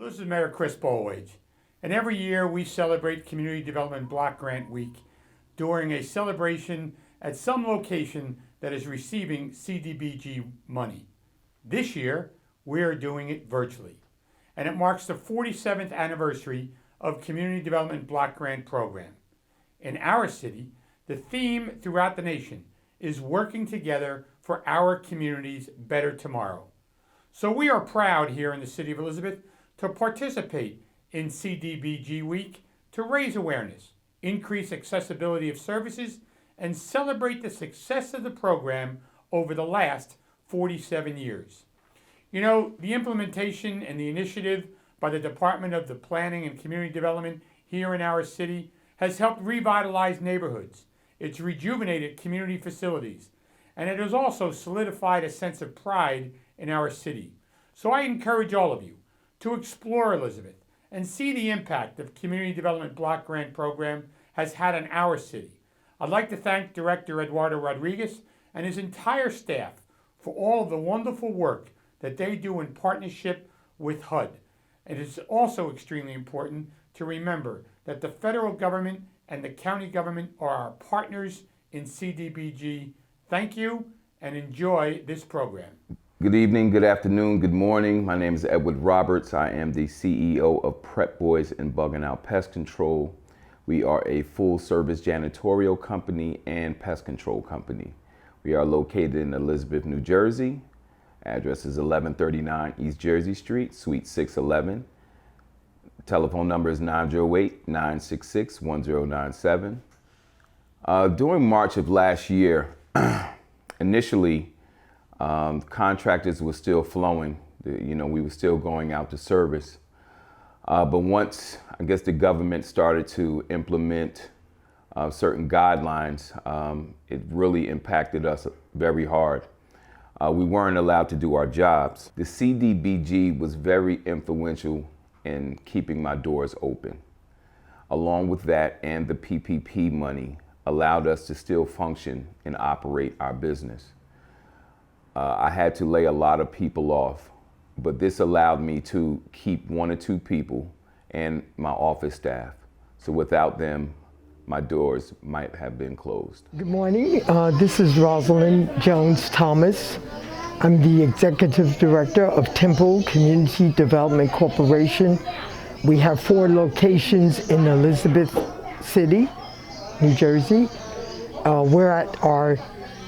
This is Mayor Chris Bolwage, and every year we celebrate Community Development Block Grant Week during a celebration at some location that is receiving CDBG money. This year, we are doing it virtually, and it marks the 47th anniversary of Community Development Block Grant Program. In our city, the theme throughout the nation is working together for our community's better tomorrow. So we are proud here in the City of Elizabeth to participate in CDBG Week to raise awareness, increase accessibility of services, and celebrate the success of the program over the last 47 years. You know, the implementation and the initiative by the Department of the Planning and Community Development here in our city has helped revitalize neighborhoods. It's rejuvenated community facilities, and it has also solidified a sense of pride in our city. So I encourage all of you to explore Elizabeth and see the impact the Community Development Block Grant Program has had on our city. I'd like to thank Director Eduardo Rodriguez and his entire staff for all of the wonderful work that they do in partnership with HUD. It is also extremely important to remember that the federal government and the county government are our partners in CDBG. Thank you and enjoy this program. Good evening, good afternoon, good morning. My name is Edward Roberts. I am the CEO of Prep Boys and Bugging Out Pest Control. We are a full-service janitorial company and pest control company. We are located in Elizabeth, New Jersey. Address is 1139 East Jersey Street, Suite 611. Telephone number is 908-966-1097. During March of last year, initially, contractors were still flowing. We were still going out to service. But once, I guess, the government started to implement certain guidelines, it really impacted us very hard. We weren't allowed to do our jobs. The CDBG was very influential in keeping my doors open. Along with that and the PPP money allowed us to still function and operate our business. I had to lay a lot of people off, but this allowed me to keep 1 or 2 people and my office staff. So without them, my doors might have been closed. Good morning. This is Rosalind Jones Thomas. I'm the Executive Director of Temple Community Development Corporation. We have 4 locations in Elizabeth City, New Jersey. We're at our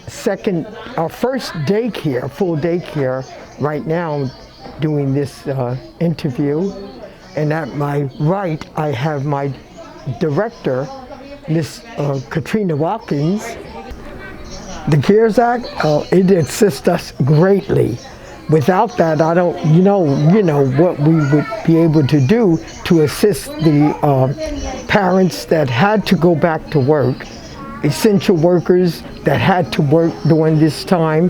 first daycare, full daycare, right now doing this interview. And at my right, I have my director, Miss Katrina Watkins. The CARES Act, it assists us greatly. Without that, I don't know what we would be able to do to assist the parents that had to go back to work, essential workers that had to work during this time.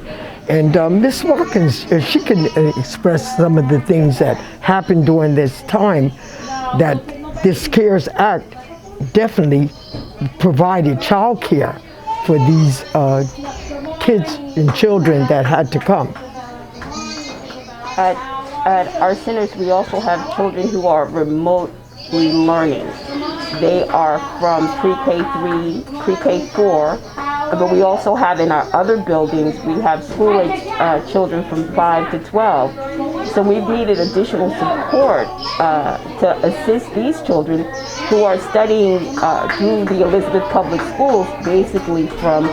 And Ms. Watkins, she can express some of the things that happened during this time, that this CARES Act definitely provided child care for these kids and children that had to come. At our centers, we also have children who are remotely learning. They are from pre-K3, pre-K4, but we also have in our other buildings, we have school-age children from 5 to 12. So we've needed additional support to assist these children who are studying through the Elizabeth Public Schools, basically from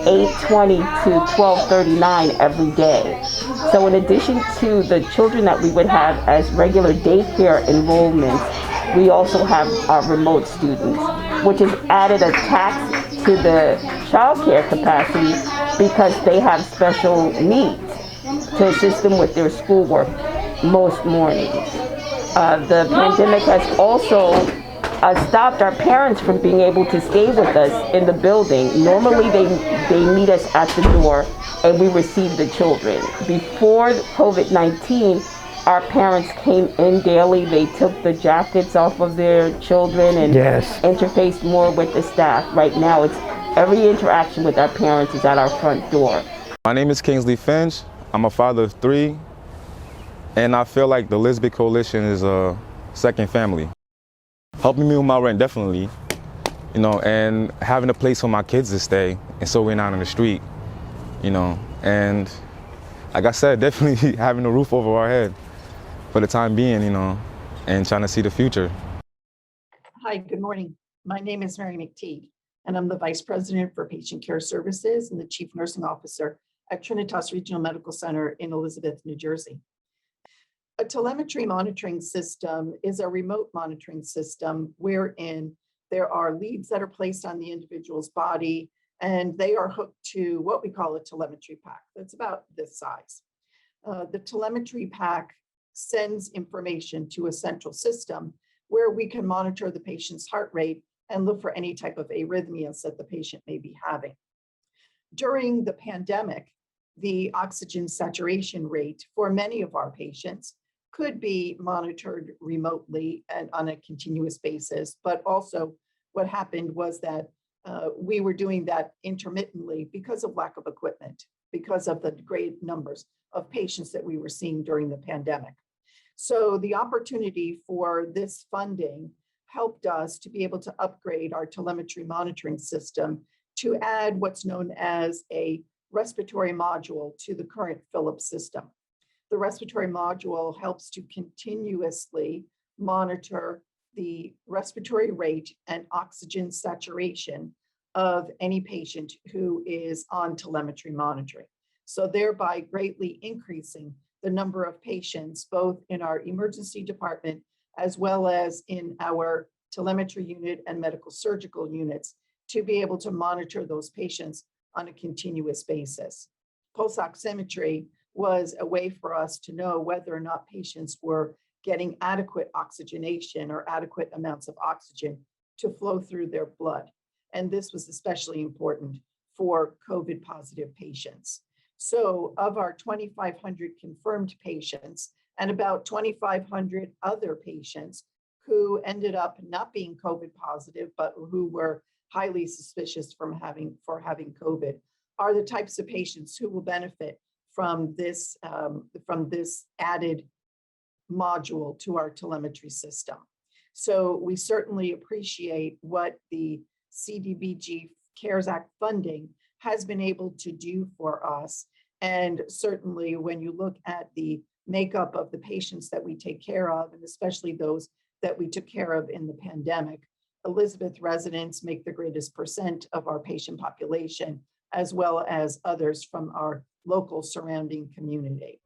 8:20 to 12:39 every day. So in addition to the children that we would have as regular daycare enrollments, we also have our remote students, which has added a tax to the child care capacity because they have special needs to assist them with their schoolwork most mornings. The pandemic has also stopped our parents from being able to stay with us in the building. Normally they meet us at the door and we receive the children. Before COVID-19, our parents came in daily. They took the jackets off of their children and interfaced more with the staff. Right now, it's every interaction with our parents is at our front door. My name is Kingsley Finch. I'm a father of 3. And I feel like the Elizabeth Coalition is a second family. Helping me with my rent, definitely, and having a place for my kids to stay, and so we're not on the street, and like I said, definitely having a roof over our head for the time being, and trying to see the future. Hi, good morning. My name is Mary McTeague, and I'm the Vice President for Patient Care Services and the Chief Nursing Officer at Trinitas Regional Medical Center in Elizabeth, New Jersey. A telemetry monitoring system is a remote monitoring system wherein there are leads that are placed on the individual's body, and they are hooked to what we call a telemetry pack that's about this size. The telemetry pack sends information to a central system where we can monitor the patient's heart rate and look for any type of arrhythmias that the patient may be having. During the pandemic, the oxygen saturation rate for many of our patients could be monitored remotely and on a continuous basis, but also what happened was that we were doing that intermittently because of lack of equipment, because of the great numbers of patients that we were seeing during the pandemic. So the opportunity for this funding helped us to be able to upgrade our telemetry monitoring system to add what's known as a respiratory module to the current Philips system. The respiratory module helps to continuously monitor the respiratory rate and oxygen saturation of any patient who is on telemetry monitoring. So thereby greatly increasing the number of patients, both in our emergency department, as well as in our telemetry unit and medical surgical units, to be able to monitor those patients on a continuous basis. Pulse oximetry was a way for us to know whether or not patients were getting adequate oxygenation or adequate amounts of oxygen to flow through their blood. And this was especially important for COVID positive patients. So of our 2,500 confirmed patients and about 2,500 other patients who ended up not being COVID positive, but who were highly suspicious for having COVID, are the types of patients who will benefit from this added module to our telemetry system. So we certainly appreciate what the CDBG CARES Act funding has been able to do for us. And certainly when you look at the makeup of the patients that we take care of, and especially those that we took care of in the pandemic, Elizabeth residents make the greatest percent of our patient population, as well as others from our local surrounding community.